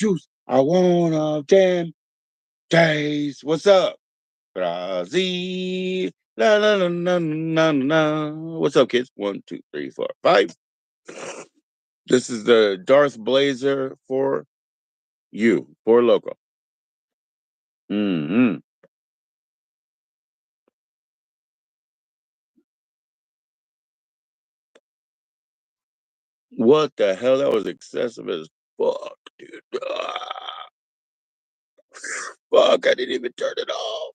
juice. I want 10 days. What's up? Brazil. La, la, la, la, la, la. What's up, kids? 1, 2, 3, 4, 5. This is the Darth Blazer for you, for local. Hmm. What the hell? That was excessive as fuck, dude. Fuck, I didn't even turn it off.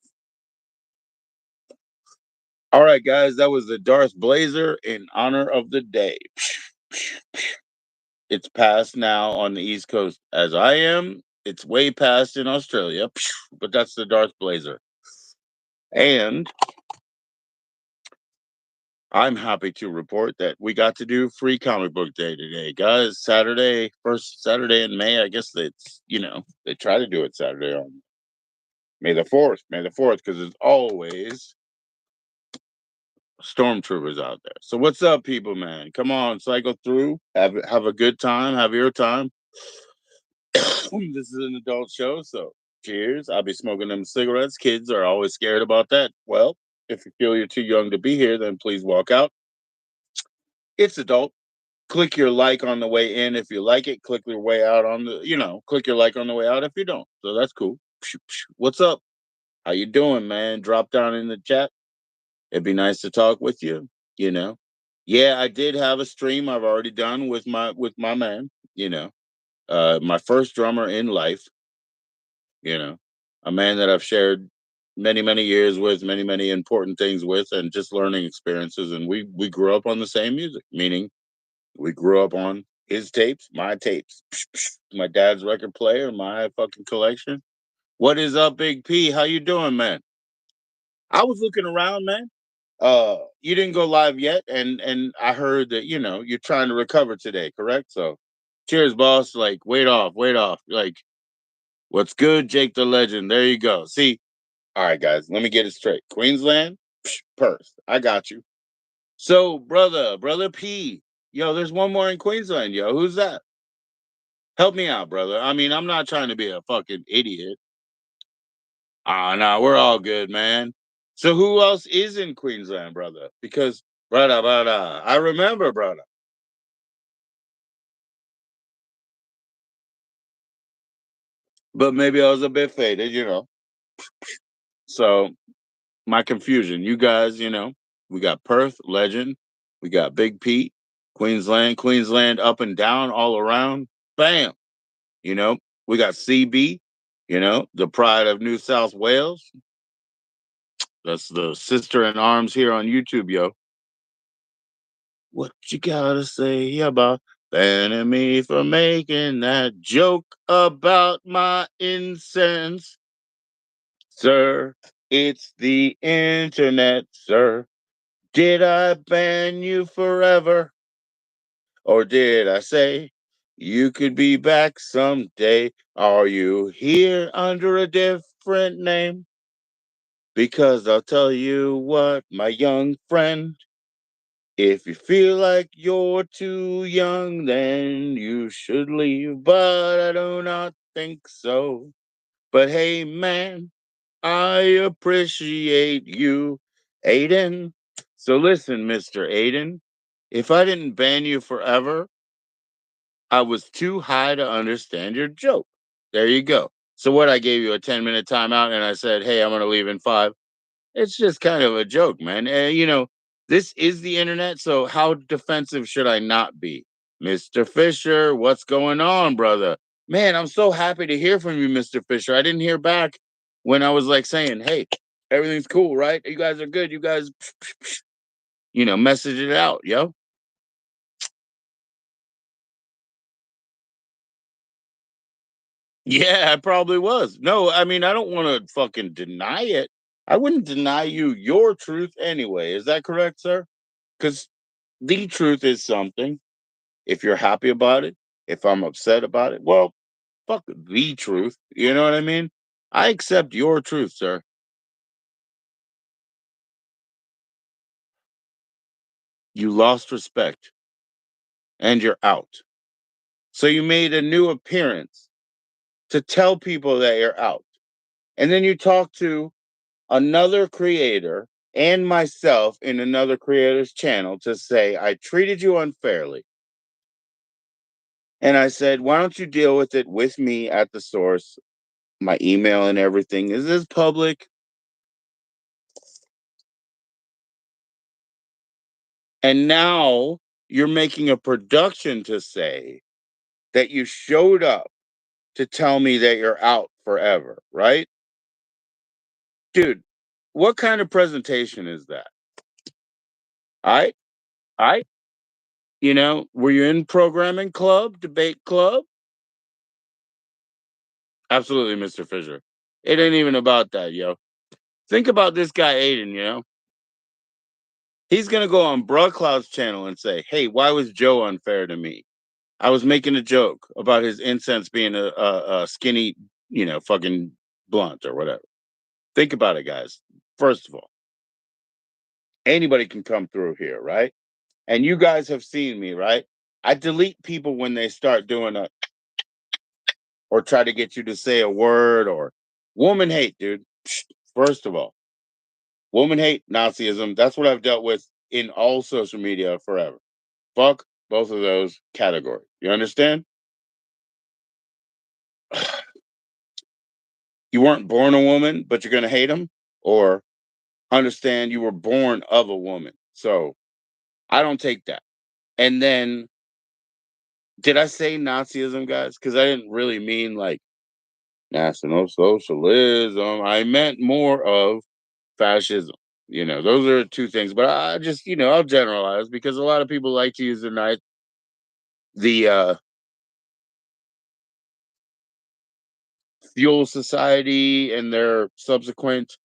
All right, guys, that was the Darth Blazer in honor of the day. It's past now on the East Coast as I am. It's way past in Australia, but that's the Darth Blazer. And I'm happy to report that we got to do free comic book day today, guys. Saturday, first Saturday in May. I guess it's, they try to do it Saturday on May the 4th. May the 4th, because there's always stormtroopers out there. So what's up, people, man? Come on, cycle through. Have a good time. Have your time. This is an adult show, so cheers. I'll be smoking them cigarettes. Kids are always scared about that. Well, if you feel you're too young to be here, then please walk out. It's adult. Click your like on the way in if you like it. Click your way out on the, click your like on the way out if you don't. So that's cool. What's up? How you doing, man? Drop down in the chat. It'd be nice to talk with you, you know. Yeah, I did have a stream I've already done with my man, my first drummer in life, you know, a man that I've shared many, many years with, many, many important things with, and just learning experiences. And we grew up on the same music, meaning we grew up on his tapes, my tapes, my dad's record player, my fucking collection. What is up, Big P? How you doing, man? I was looking around, man. You didn't go live yet, and I heard that you're trying to recover today, correct? So, cheers, boss. Like, wait off, wait off. Like, what's good, Jake the Legend? There you go. See, all right, guys. Let me get it straight. Queensland, Perth. I got you. So, brother P, yo, there's one more in Queensland, yo. Who's that? Help me out, brother. I mean, I'm not trying to be a fucking idiot. Ah, no, we're all good, man. So who else is in Queensland, brother? Because brother, I remember, brother. But maybe I was a bit faded. So my confusion. You guys, we got Perth, Legend, we got Big Pete, Queensland up and down all around. Bam. You know, we got CB, the pride of New South Wales. That's the sister in arms here on YouTube, yo. What you gotta say about banning me for making that joke about my incense? Sir, it's the internet, sir. Did I ban you forever? Or did I say you could be back someday? Are you here under a different name? Because I'll tell you what, my young friend, if you feel like you're too young, then you should leave. But I do not think so. But hey, man, I appreciate you, Aiden. So listen, Mr. Aiden, if I didn't ban you forever, I was too high to understand your joke. There you go. So what, I gave you a 10-minute timeout and I said, hey, I'm going to leave in 5. It's just kind of a joke, man. This is the internet, so how defensive should I not be? Mr. Fisher, what's going on, brother? Man, I'm so happy to hear from you, Mr. Fisher. I didn't hear back when I was like saying, hey, everything's cool, right? You guys are good. You guys, message it out, yo. Yeah, I probably was. No, I mean, I don't want to fucking deny it. I wouldn't deny you your truth anyway. Is that correct, sir? Because the truth is something. If you're happy about it, if I'm upset about it, well, fuck the truth. You know what I mean? I accept your truth, sir. You lost respect and you're out. So you made a new appearance to tell people that you're out. And then you talk to another creator and myself in another creator's channel to say, I treated you unfairly. And I said, why don't you deal with it with me at the source? My email and everything is this public. And now you're making a production to say that you showed up to tell me that you're out forever, right? Dude, what kind of presentation is that? I, I, were you in programming club, debate club? Absolutely, Mr. Fisher. It ain't even about that, yo. Think about this guy, Aiden. He's going to go on Broad Cloud's channel and say, hey, why was Joe unfair to me? I was making a joke about his incense being a skinny, fucking blunt or whatever. Think about it, guys. First of all, anybody can come through here, right? And you guys have seen me, right? I delete people when they start doing a or try to get you to say a word or woman hate, dude. First of all, woman hate, Nazism. That's what I've dealt with in all social media forever. Fuck both of those categories. You understand? You weren't born a woman, but you're going to hate them? Or understand you were born of a woman. So I don't take that. And then, did I say Nazism, guys? Because I didn't really mean like National Socialism. I meant more of fascism. Those are two things. But I just, I'll generalize because a lot of people like to use the Fuel Society and their subsequent,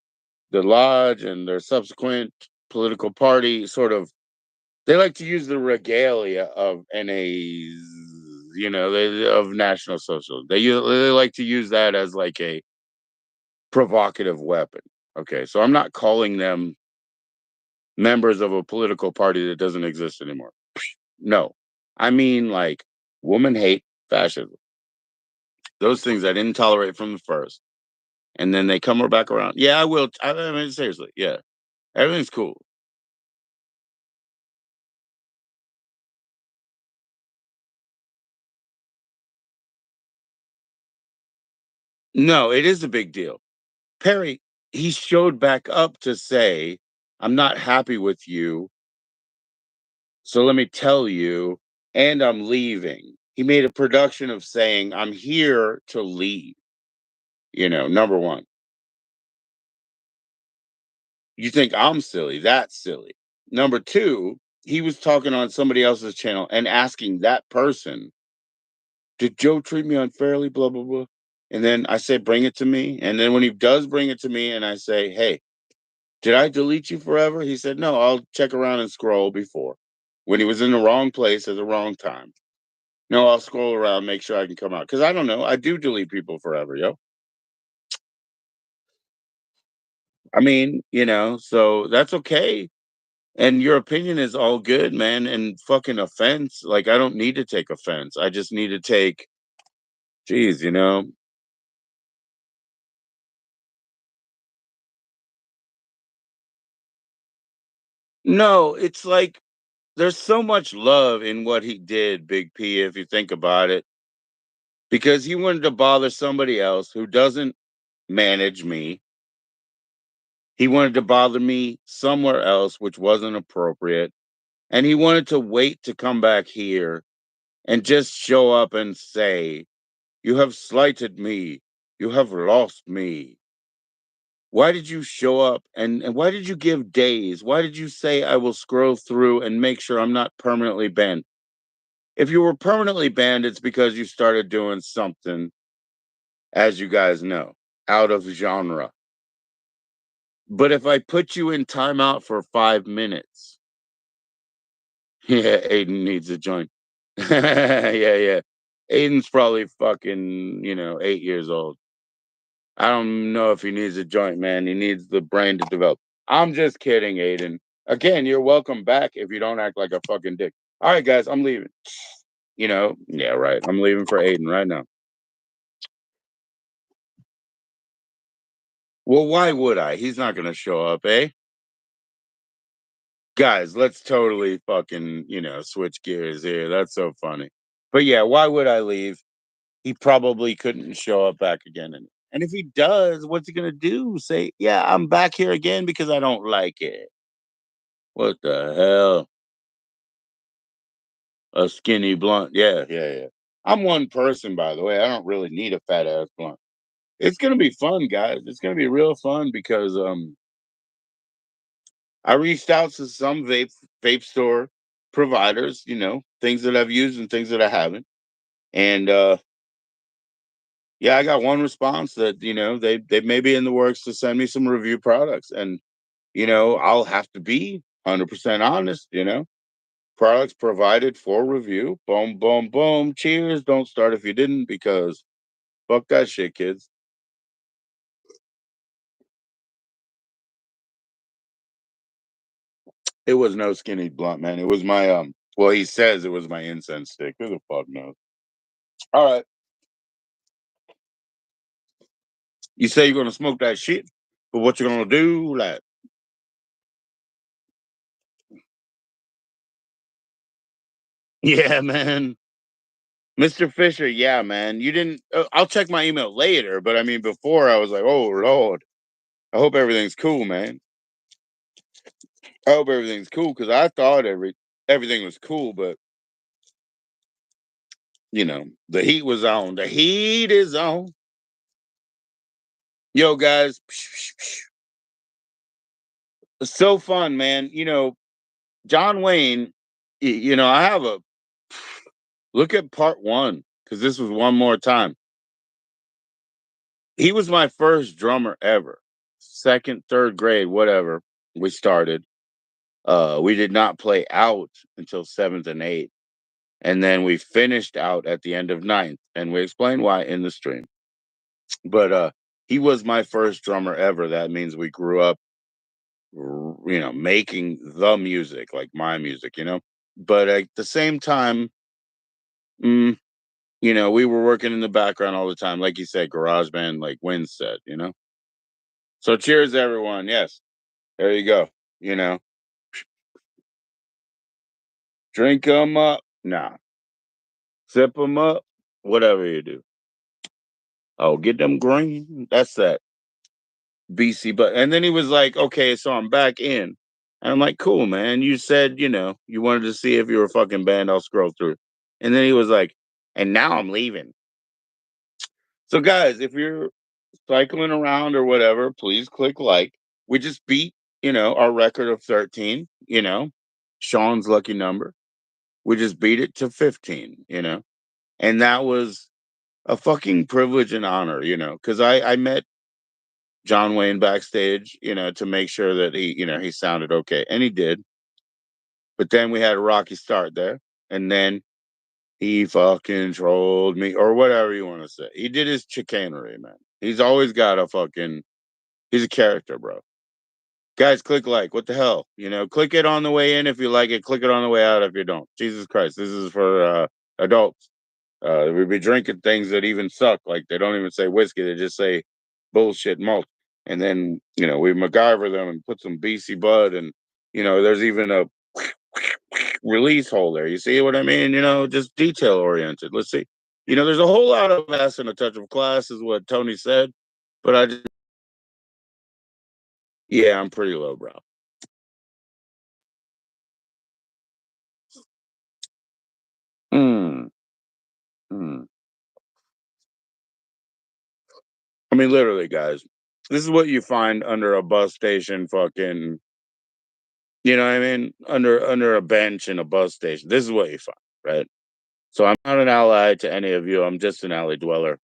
the Lodge and their subsequent political party sort of, they like to use the regalia of NAs, of National Social. They like to use that as like a provocative weapon. Okay, so I'm not calling them members of a political party that doesn't exist anymore. No, I mean like woman hate, fascism. Those things I didn't tolerate from the first, and then they come back around. Yeah, I will. I mean, seriously, yeah, everything's cool. No, it is a big deal. Perry, he showed back up to say, I'm not happy with you. So let me tell you, and I'm leaving. He made a production of saying, I'm here to leave. Number one, you think I'm silly. That's silly. Number two, he was talking on somebody else's channel and asking that person, did Joe treat me unfairly? Blah, blah, blah. And then I say, bring it to me. And then when he does bring it to me and I say, hey, did I delete you forever? He said, no, I'll check around and scroll before. When he was in the wrong place at the wrong time. No, I'll scroll around, make sure I can come out. Because I don't know. I do delete people forever, yo. I mean, so that's okay. And your opinion is all good, man. And fucking offense. Like, I don't need to take offense. I just need to take, geez, No, it's like there's so much love in what he did, Big P, if you think about it, because he wanted to bother somebody else who doesn't manage me. He wanted to bother me somewhere else, which wasn't appropriate. And he wanted to wait to come back here and just show up and say, you have slighted me. You have lost me. Why did you show up and why did you give days? Why did you say I will scroll through and make sure I'm not permanently banned? If you were permanently banned, it's because you started doing something, as you guys know, out of genre. But if I put you in timeout for 5 minutes, yeah, Aiden needs a joint. Yeah, yeah. Aiden's probably fucking, 8 years old. I don't know if he needs a joint, man. He needs the brain to develop. I'm just kidding, Aiden. Again, you're welcome back if you don't act like a fucking dick. All right, guys, I'm leaving. Yeah, right. I'm leaving for Aiden right now. Well, why would I? He's not gonna show up, eh? Guys, let's totally fucking, switch gears here. That's so funny. But yeah, why would I leave? He probably couldn't show up back again. And if he does, what's he gonna do? Say, yeah, I'm back here again because I don't like it. What the hell? A skinny blunt. Yeah, yeah, yeah. I'm one person, by the way. I don't really need a fat ass blunt. It's gonna be fun, guys. It's gonna be real fun because I reached out to some vape store providers, things that I've used and things that I haven't. And yeah, I got one response that, they may be in the works to send me some review products. And, I'll have to be 100% honest, products provided for review. Boom, boom, boom. Cheers. Don't start if you didn't, because fuck that shit, kids. It was no skinny blunt, man. It was my well, he says it was my incense stick. Who the fuck knows? All right. You say you're gonna smoke that shit, but what you gonna do? Like, yeah, man. Mr. Fisher, yeah, man. You didn't I'll check my email later, but I mean before I was like, oh Lord. I hope everything's cool, man. I hope everything's cool because I thought everything was cool, but the heat was on. The heat is on. Yo, guys, it's so fun, man. John Wayne, I have a look at part one because this was one more time. He was my first drummer ever. Second, third grade, whatever. We started. We did not play out until seventh and eighth. And then we finished out at the end of ninth. And we explained why in the stream. But he was my first drummer ever. That means we grew up, making the music, like my music, But at the same time, mm, we were working in the background all the time. Like you said, garage band, like Win said. So cheers, everyone. Yes. There you go. You know, drink them up. Nah, sip them up. Whatever you do. Oh, get them green. That's that BC. But and then he was like, "Okay, so I'm back in." And I'm like, "Cool, man. You said you wanted to see if you were a fucking band. I'll scroll through." And then he was like, "And now I'm leaving." So guys, if you're cycling around or whatever, please click like. We just beat our record of 13. Sean's lucky number. We just beat it to 15, and that was a fucking privilege and honor, because I met John Wayne backstage, to make sure that he sounded okay, and he did. But then we had a rocky start there, and then he fucking trolled me or whatever you want to say. He did his chicanery, man. He's always got a fucking. He's a character, bro. Guys, click like. What the hell? Click it on the way in if you like it. Click it on the way out if you don't. Jesus Christ, this is for adults. We be drinking things that even suck. Like they don't even say whiskey; they just say bullshit malt. And then we MacGyver them and put some BC Bud, and there's even a release hole there. You see what I mean? Just detail oriented. Let's see. There's a whole lot of ass and a touch of class, is what Tony said. But yeah, I'm pretty lowbrow. Mm, mm. I mean, literally, guys. This is what you find under a bus station, fucking. You know what I mean? Under a bench in a bus station. This is what you find, right? So I'm not an ally to any of you. I'm just an alley dweller.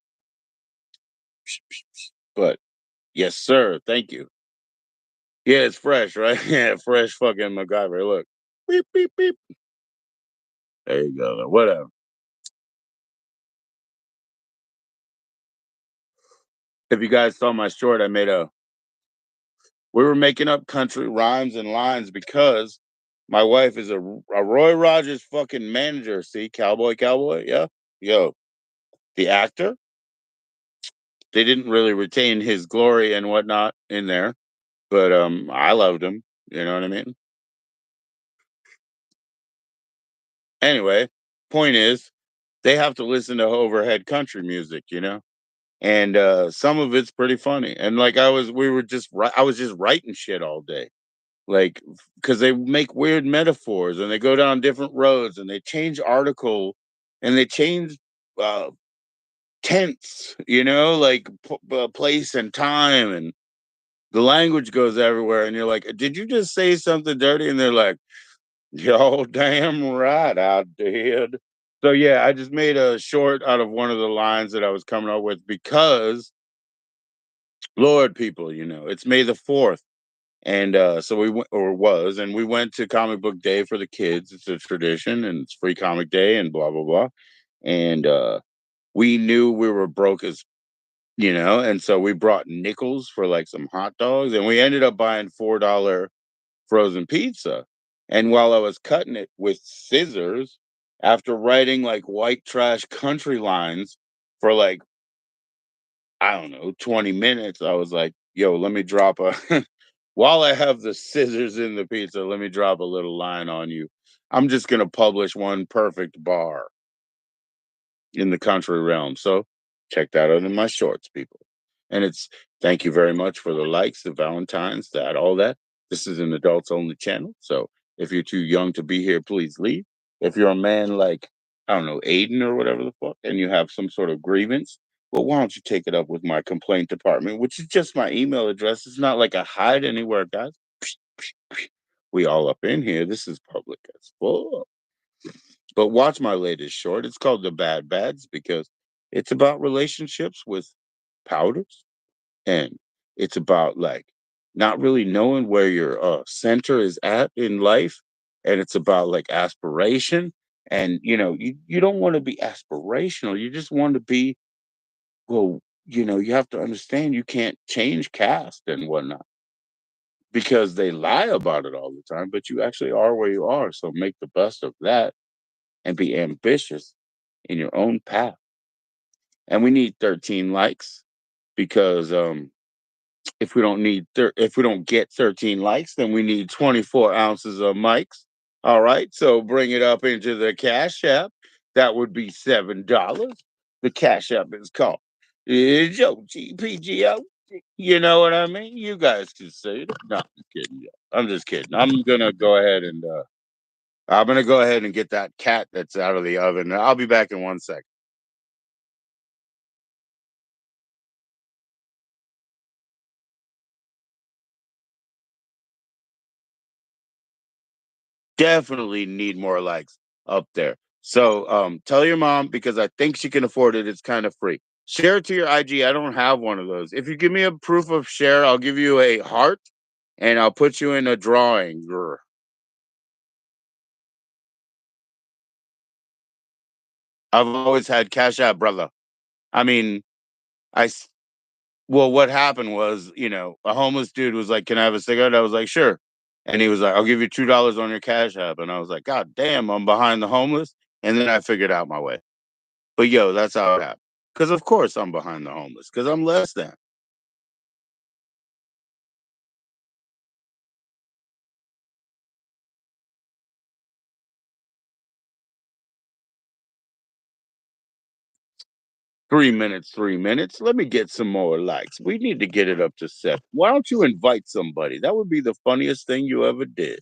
But yes, sir. Thank you. Yeah, it's fresh, right? Yeah, fresh fucking MacGyver. Look. Beep, beep, beep. There you go. Whatever. If you guys saw my short, I made a we were making up country rhymes and lines because my wife is a Roy Rogers fucking manager. See, cowboy, cowboy. Yeah. Yo, the actor, They didn't really retain his glory and whatnot in there, but I loved him. You know what I mean? Anyway, point is, they have to listen to overhead country music, and some of it's pretty funny. And like I was just writing shit all day, like because they make weird metaphors and they go down different roads and they change article and they change uh tense, like place and time, and the language goes everywhere. And you're like, did you just say something dirty? And they're like, yo, damn right I did. So yeah, I just made a short out of one of the lines that I was coming up with because Lord, people, it's May the 4th. And so we went, or was, and we went to Comic Book Day for the kids. It's a tradition, and it's free comic day, and blah blah blah. And we knew we were broke as and so we brought nickels for like some hot dogs, and we ended up buying $4 frozen pizza. And while I was cutting it with scissors, after writing like white trash country lines for like, I don't know, 20 minutes, I was like, yo, let me drop a while I have the scissors in the pizza, let me drop a little line on you. I'm just gonna publish one perfect bar in the country realm. So check that out in my shorts, people. And it's thank you very much for the likes, the Valentine's, that, all that. This is an adults only channel. So if you're too young to be here, please leave. If you're a man like, I don't know, Aiden or whatever the fuck, and you have some sort of grievance, well, why don't you take it up with my complaint department, which is just my email address. It's not like I hide anywhere, guys. We all up in here. This is public as fuck. But watch my latest short. It's called The Bad Bads because it's about relationships with powders, and it's about like not really knowing where your center is at in life, and it's about like aspiration. And you don't want to be aspirational. You just want to be, well, you have to understand you can't change caste and whatnot because they lie about it all the time, but you actually are where you are. So make the best of that and be ambitious in your own path. And we need 13 likes because if we don't get 13 likes, then we need 24 ounces of mics. All right, so bring it up into the Cash App. That would be $7. The Cash App is called JoE. You know what I mean? You guys can say it. No, I'm just kidding. I'm just kidding. I'm gonna go ahead and get that cat that's out of the oven. I'll be back in 1 second. Definitely need more likes up there. So tell your mom because I think she can afford it. It's kind of free. Share it to your IG. I don't have one of those. If you give me a proof of share, I'll give you a heart and I'll put you in a drawing. Grr. I've always had Cash App, brother. I mean, I s- well, what happened was, a homeless dude was like, "Can I have a cigarette?" I was like, "Sure," and he was like, "I'll give you $2 on your Cash App," and I was like, "God damn, I'm behind the homeless," and then I figured out my way. But yo, that's how it happened. Because of course I'm behind the homeless. Because I'm less than. 3 minutes, 3 minutes. Let me get some more likes. We need to get it up to 7. Why don't you invite somebody? That would be the funniest thing you ever did.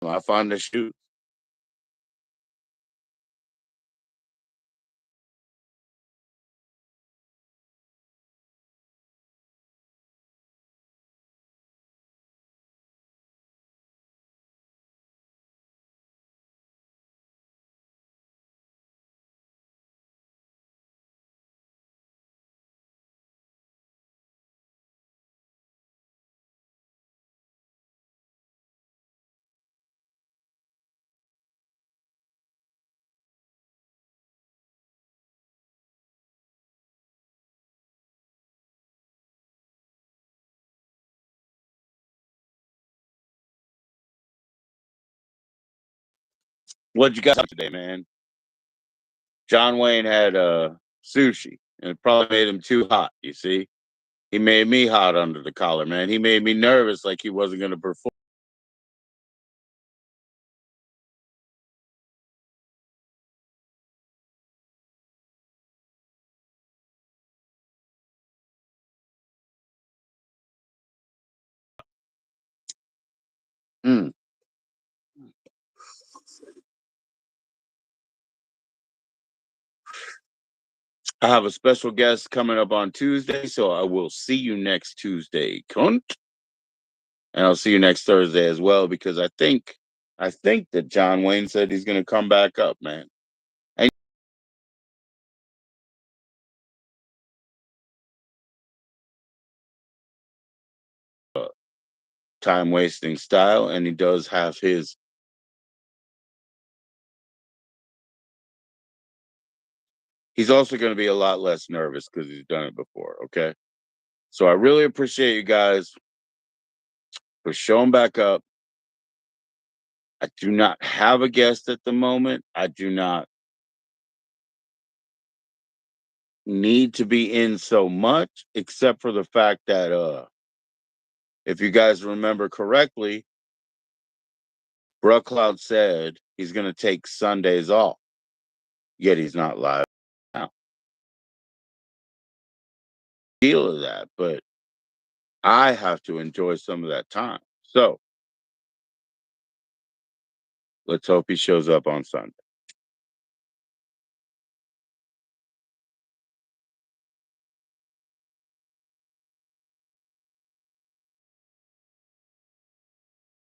I find the shoot. What you got today, man? John Wayne had sushi, and it probably made him too hot. You see, he made me hot under the collar, man. He made me nervous, like he wasn't going to perform. Mm. I have a special guest coming up on Tuesday, so I will see you next Tuesday, cunt. And I'll see you next Thursday as well because I think that John Wayne said he's going to come back up, man. And time wasting style, and he does have his. He's also going to be a lot less nervous because he's done it before. Okay, so I really appreciate you guys for showing back up. I do not have a guest at the moment. I do not need to be in so much, except for the fact that if you guys remember correctly, Cloud said he's going to take Sundays off, yet he's not live now. Deal of that, but I have to enjoy some of that time. So let's hope he shows up on Sunday.